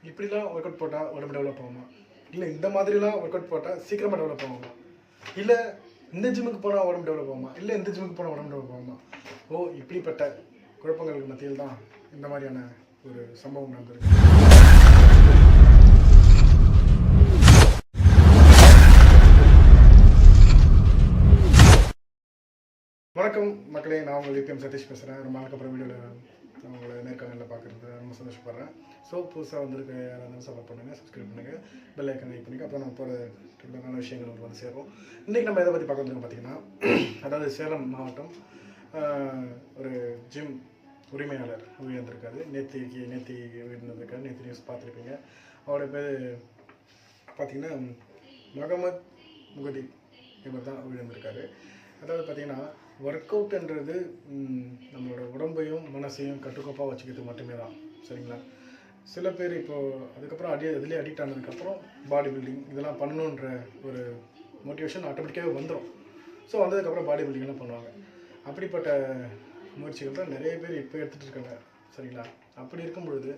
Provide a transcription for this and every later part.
இப்படிலாம் work out போட்டால் உடம்பு டெவலப் ஆகுமா, இல்லை இந்த மாதிரிலாம் ஒர்க் அவுட் போட்டால் சீக்கிரமாக டெவலப் ஆகுமா, இல்லை இந்த ஜிம்முக்கு போனால் உடம்பு டெவலப் ஆகுமா, இல்லை இந்த ஜிம்முக்கு போனால் உடம்பு டெவலப் ஆகுமா? இப்படிப்பட்ட குழப்பங்களுக்கு மத்தியில் தான் இந்த மாதிரியான ஒரு சம்பவம் நடந்திருக்கு. வணக்கம் மக்களே, நான் உங்கள் விபிஎம் சதீஷ் பேசுகிறேன். ரொம்ப நாளுக்கு அப்புறம் வீடியோவில் நான் உங்களை நேர்காணலில் பார்க்குறது ரொம்ப சந்தோஷப்படுறேன். ஸோ புதுசாக வந்திருக்க யாராவது சப்போர்ட் பண்ணுங்கள், சப்ஸ்கிரைப் பண்ணுங்கள், பெல் ஐக்கன் கிளிக் பண்ணிக்க, அப்போ நம்ம போகிற ரெகுலரான விஷயங்கள் உங்களுக்கு வந்து சேரும். இன்றைக்கி நம்ம எதை பற்றி பார்க்க வந்துருக்கோம் பார்த்தீங்கன்னா, அதாவது சேலம் மாவட்டம் ஒரு ஜிம் உரிமையாளர் உயிரிழந்திருக்காரு. நேற்று உயிரிழந்திருக்காரு. நேற்று நியூஸ் பார்த்துருப்பீங்க. அவரோட பேர் பார்த்திங்கன்னா முகமது முகதி இவர் தான் உயிரிழந்திருக்காரு. அதாவது பார்த்திங்கன்னா ஒர்க் அவுட்ன்றது நம்மளோட உடம்பையும் மனசையும் கட்டுக்கோப்பாக வச்சுக்கிறது மட்டுமே தான், சரிங்களா? சில பேர் இப்போது அதுக்கப்புறம் அதிலே அடிக்ட் ஆனதுக்கப்புறம் பாடி பில்டிங் இதெல்லாம் பண்ணணுன்ற ஒரு மோட்டிவேஷன் ஆட்டோமேட்டிக்காகவே வந்துடும். ஸோ வந்ததுக்கப்புறம் பாடி பில்டிங்லாம் பண்ணுவாங்க. அப்படிப்பட்ட முயற்சிகள் தான் நிறைய பேர் இப்போ எடுத்துகிட்டு இருக்காங்க, சரிங்களா? அப்படி இருக்கும் பொழுது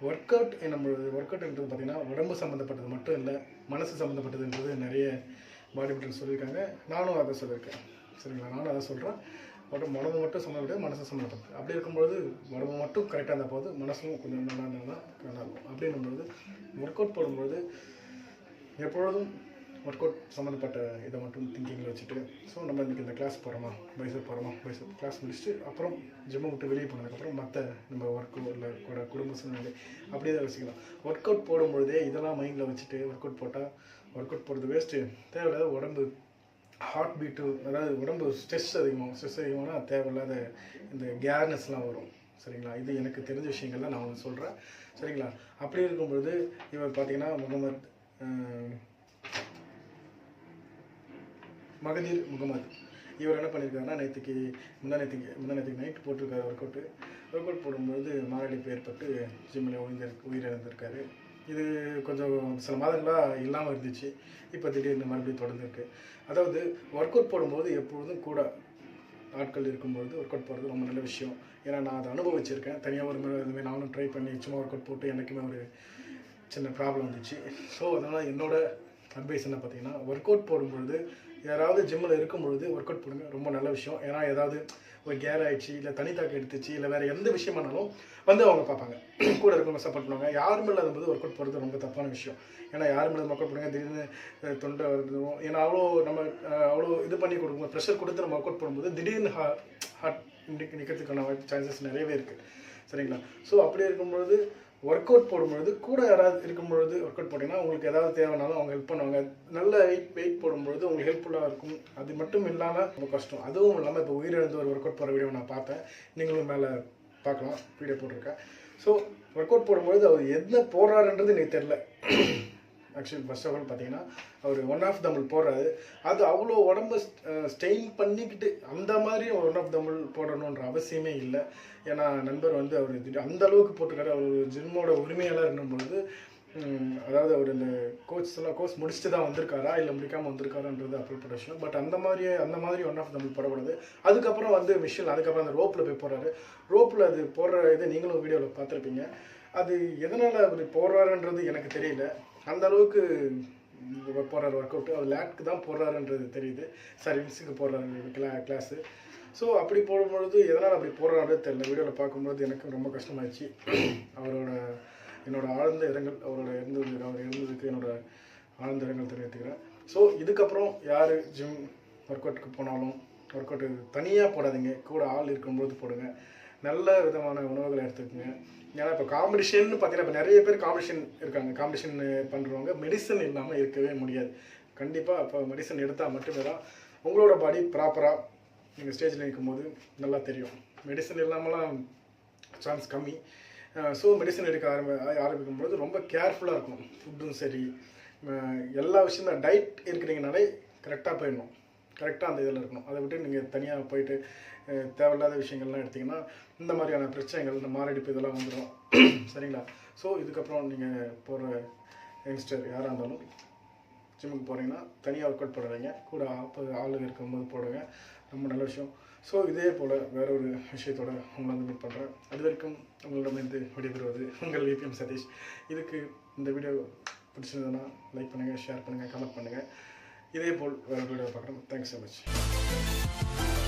ஒர்க் அவுட்ன்றது பார்த்திங்கன்னா உடம்பு சம்மந்தப்பட்டது மட்டும் இல்லை, மனசு சம்மந்தப்பட்டதுன்றது நிறைய பாடி பில்டர் சொல்லியிருக்காங்க. நானும் அதை சொல்லியிருக்கேன், சரிங்களா? நானும் அதை சொல்கிறேன். உடம்பு மட்டும் சம்மந்தப்பட்டது, மனசு சம்மந்தப்பட்டது. அப்படி இருக்கும்பொழுது உடம்பு மட்டும் கரெக்டாக இருந்தால் போது, மனசும் கொஞ்சம் நல்லா இருந்தால் தான் நல்லா இருக்கும். அப்படின்னும்பொழுது ஒர்க் அவுட் போடும்பொழுது எப்பொழுதும் ஒர்க் அவுட் சம்மந்தப்பட்ட இதை மட்டும் திங்கிங்கில் வச்சுட்டு, ஸோ நம்ம இன்றைக்கி இந்த கிளாஸ் போகிறோமா, பைசப் கிளாஸ் முடிச்சுட்டு அப்புறம் ஜிம்மை விட்டு வெளியே போனதுக்கப்புறம் மற்ற நம்ம ஒர்க்கு இல்லை குடும்ப சூழ்நிலை அப்படியே தான் வச்சுக்கலாம். ஒர்க் அவுட் போடும்பொழுதே இதெல்லாம் மைண்டில் வச்சுட்டு ஒர்க் அவுட் போடுறது வேஸ்ட்டு. தேவையில்லாத உடம்பு ஹார்ட் பீட்டு, அதாவது உடம்பு ஸ்ட்ரெஸ் அதிகமானா தேவையில்லாத இந்த கேர்னஸ்லாம் வரும், சரிங்களா? இது எனக்கு தெரிஞ்ச விஷயங்கள் தான் நான் வந்து சொல்கிறேன், சரிங்களா? அப்படி இருக்கும்பொழுது இவர் பார்த்தீங்கன்னா முகமது இவர் என்ன பண்ணியிருக்காருன்னா, முந்தானேத்துக்கு நைட் போட்டிருக்காரு ஒர்க் அவுட் போடும்போது மாரடைப்பு ஏற்பட்டு ஜிம்மில் உயிரிழந்திருக்காரு. இது கொஞ்சம் சில மாதங்களாக இல்லாமல் இருந்துச்சு. இப்போ திடீர்னு மறுபடியும் தொடர்ந்துருக்கு. அதாவது ஒர்க் அவுட் போடும்போது எப்பொழுதும் கூட ஆட்கள் இருக்கும்போது ஒர்க் அவுட் போடுறது ரொம்ப நல்ல விஷயம். ஏன்னா நான் அதை அனுபவிச்சிருக்கேன். தனியாக ஒரு முறை இதுமாதிரி நானும் ட்ரை பண்ணி சும்மா ஒர்க் அவுட் போட்டு எனக்குமே ஒரு சின்ன ப்ராப்ளம் வந்துச்சு. ஸோ அதனால் என்னோடய அட்வைஸ் என்ன பார்த்தீங்கன்னா, ஒர்க் அவுட் போடும்பொழுது யாராவது ஜிம்மில் இருக்கும்பொழுது ஒர்க் அவுட் போடுங்க, ரொம்ப நல்ல விஷயம். ஏன்னா ஏதாவது ஒரு கேர் ஆகிடுச்சு, இல்லை தனித்தாக்கு எடுத்துச்சு, இல்லை வேறு எந்த விஷயமானாலும் வந்து அவங்க பார்ப்பாங்க, கூட இருக்கவங்க சப்போர்ட் பண்ணுவாங்க. யாருமே இல்லாத போது ஒர்க் அவுட் போடுறது ரொம்ப தப்பான விஷயம். ஏன்னா யாரும் இல்லாத ஒர்க் அவுட் பண்ணுங்க, திடீர்னு தொண்டை வருதும், ஏன்னா அவ்வளோ இது பண்ணி கொடுக்கும் ப்ரெஷர் கொடுத்து நம்ம ஒர்க் அவுட் போடும்போது திடீர்னு ஹார்ட் நிற்கிறதுக்கான சான்சஸ் நிறையவே இருக்குது, சரிங்களா? ஸோ அப்படி இருக்கும்பொழுது ஒர்க் அவுட் போடும்பொழுது கூட யாராவது இருக்கும்பொழுது ஒர்க் அவுட் போட்டிங்கன்னா உங்களுக்கு ஏதாவது தேவைனாலும் அவங்க ஹெல்ப் பண்ணுவாங்க. நல்ல வெயிட் போடும்பொழுது உங்களுக்கு ஹெல்ப்ஃபுல்லாக இருக்கும். அது மட்டும் இல்லாமல் ரொம்ப கஷ்டம். அதுவும் இல்லாமல் இப்போ உயிரிழந்து ஒரு ஒர்க் அவுட் போகிற வீடியோ நான் பார்த்தேன், நீங்களும் மேலே பார்க்கலாம், வீடியோ போட்டிருக்கேன். ஸோ ஒர்க் அவுட் போடும்பொழுது அவர் என்ன போடுறாருன்றது எனக்கு தெரில. ஆக்சுவலி ஃபர்ஸ்ட் ஆஃப் ஆல் பார்த்தீங்கன்னா அவர் 1 ஆஃப் தம்பிள் போடுறாரு. அது அவ்வளோ உடம்பு ஸ்ட்ரெயின் பண்ணிக்கிட்டு அந்த மாதிரி 1 ஆஃப் தம்பிள் போடணுன்ற அவசியமே இல்லை. ஏன்னா நண்பர் வந்து அவர் அந்த அளவுக்கு போட்டிருக்காரு. அவர் ஜிம்மோட உரிமையாளர் என்னும்பொழுது, அதாவது அவர் இந்த கோர்ஸ் முடிச்சுட்டு தான் வந்திருக்காரா இல்லை முடிக்காமல் வந்திருக்காரான்றது அப்புறப்பட்ட விஷயம். பட் அந்த மாதிரி 1 ஆஃப் தம்பிள் போடக்கூடாது. அதுக்கப்புறம் வந்து மிஷின், அதுக்கப்புறம் அந்த ரோப்பில் போய் போடுறாரு. ரோப்பில் அது போடுற இதை நீங்களும் வீடியோவில் பார்த்துருப்பீங்க. அது எதனால் அவர் போடுறாருன்றது எனக்கு தெரியல. அந்த அளவுக்கு போடுறாரு ஒர்க் அவுட்டு. அவர் லேட்க்கு தான் போடுறாருன்றது தெரியுது. வின்ஸுக்கு போடுறாரு கிளாஸு. ஸோ அப்படி போடும்பொழுது எதனால் அப்படி போடுறாரு தெரியல. வீடியோவில் பார்க்கும்போது எனக்கு ரொம்ப கஷ்டமாயிடுச்சு. என்னோட ஆழ்ந்த இரங்கல், அவர் இருந்ததுக்கு என்னோட ஆழ்ந்த இரங்கல் தெரிவித்துக்கிறேன். ஸோ இதுக்கப்புறம் யார் ஜிம் ஒர்க் அவுட்டுக்கு போனாலும் ஒர்க் அவுட்டு தனியாக போடாதீங்க, கூட ஆள் இருக்கும்போது போடுங்க. நல்ல விதமான உணவுகளை எடுத்துக்கோங்க. ஏன்னா இப்போ காம்படிஷன் பார்த்தீங்கன்னா இப்போ நிறைய பேர் காம்படிஷன் பண்ணுறவங்க மெடிசன் இல்லாமல் இருக்கவே முடியாது. கண்டிப்பாக அப்போ மெடிசன் எடுத்தால் மட்டுமே தான் உங்களோட பாடி ப்ராப்பராக நீங்கள் ஸ்டேஜில் நிற்கும்போது நல்லா தெரியும். மெடிசன் இல்லாமலாம் சான்ஸ் கம்மி. ஸோ மெடிசன் எடுக்க ஆரம்பிக்கும்போது ரொம்ப கேர்ஃபுல்லாக இருக்கணும். ஃபுட்டும் சரி, எல்லா விஷயமே டயட் இருக்கிறீங்கனாலே கரெக்டாக போயிடணும், கரெக்டாக அந்த இதில் இருக்கணும். அதை விட்டு நீங்கள் தனியாக போயிட்டு தேவையில்லாத விஷயங்கள்லாம் எடுத்திங்கன்னா இந்த மாதிரியான பிரச்சனைகள், இந்த மாரடைப்பு இதெல்லாம் வந்துடும், சரிங்களா? ஸோ இதுக்கப்புறம் நீங்கள் போகிற யங்ஸ்டர் யாராக இருந்தாலும் ஜிம்முக்கு போகிறீங்கன்னா தனியாக ஒர்க் அவுட் போடுறீங்க, கூட ஆளுங்க இருக்கும்போது போடுங்க, ரொம்ப நல்ல விஷயம். ஸோ இதே போல் வேற ஒரு விஷயத்தோட உங்களை வந்து மீட் பண்ணுறேன். அது வரைக்கும் உங்களிடமிருந்து விடைபெறுவது உங்கள் விபிஎம் சதீஷ். இதுக்கு இந்த வீடியோ பிடிச்சிருந்ததுன்னா லைக் பண்ணுங்கள், ஷேர் பண்ணுங்கள், கமெண்ட் பண்ணுங்கள். இதே போல் வேறு வீடியோ பார்க்குறோம். Thanks so much.